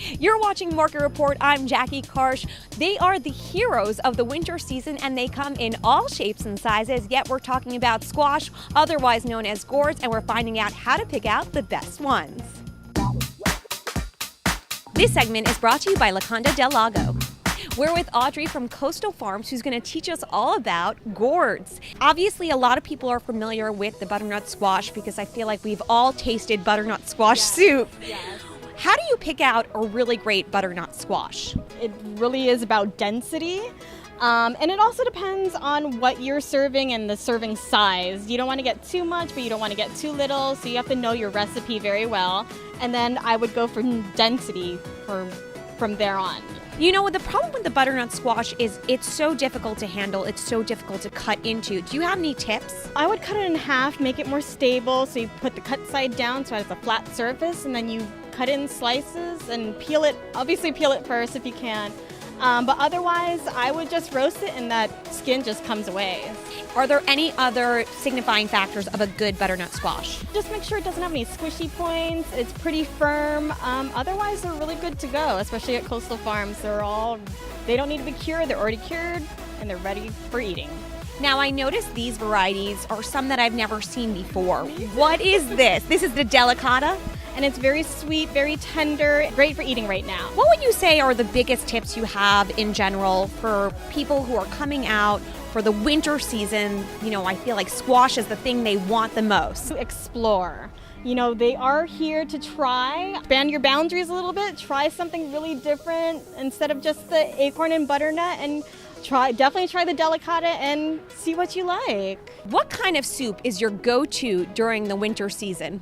You're watching Market Report. I'm Jacki Karsh. They are the heroes of the winter season and they come in all shapes and sizes, yet we're talking about squash, otherwise known as gourds, and we're finding out how to pick out the best ones. This segment is brought to you by La Conda del Lago. We're with Audrey from Coastal Farms, who's going to teach us all about gourds. Obviously, a lot of people are familiar with the butternut squash because I feel like we've all tasted butternut squash soup. Yes. How do you pick out a really great butternut squash? It really is about density. And it also depends on what you're serving and the serving size. You don't want to get too much, but you don't want to get too little, so you have to know your recipe very well. And then I would go for density from there on. You know, the problem with the butternut squash is it's so difficult to handle, it's so difficult to cut into. Do you have any tips? I would cut it in half, make it more stable, so you put the cut side down so it has a flat surface, and then you cut it in slices and peel it. Obviously peel it first if you can. But otherwise, I would just roast it and that skin just comes away. Are there any other signifying factors of a good butternut squash? Just make sure it doesn't have any squishy points. It's pretty firm. Otherwise, they're really good to go, especially at Coastal Farms. They don't need to be cured. They're already cured and they're ready for eating. Now, I noticed these varieties are some that I've never seen before. What is this? This is the delicata? And it's very sweet, very tender, great for eating right now. What would you say are the biggest tips you have in general for people who are coming out for the winter season? You know, I feel like squash is the thing they want the most. To explore. You know, they are here to try, expand your boundaries a little bit, try something really different instead of just the acorn and butternut, and definitely try the delicata and see what you like. What kind of soup is your go-to during the winter season?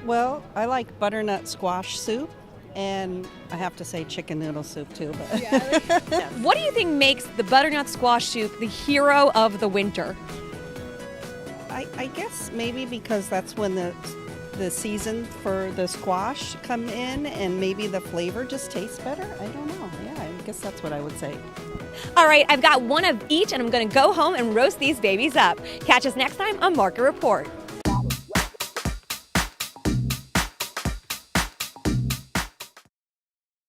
Well, I like butternut squash soup, and I have to say chicken noodle soup too. But What do you think makes the butternut squash soup the hero of the winter? I guess maybe because that's when the season for the squash come in, and maybe the flavor just tastes better. I don't know. Yeah, I guess that's what I would say. All right, I've got one of each, and I'm going to go home and roast these babies up. Catch us next time on Market Report.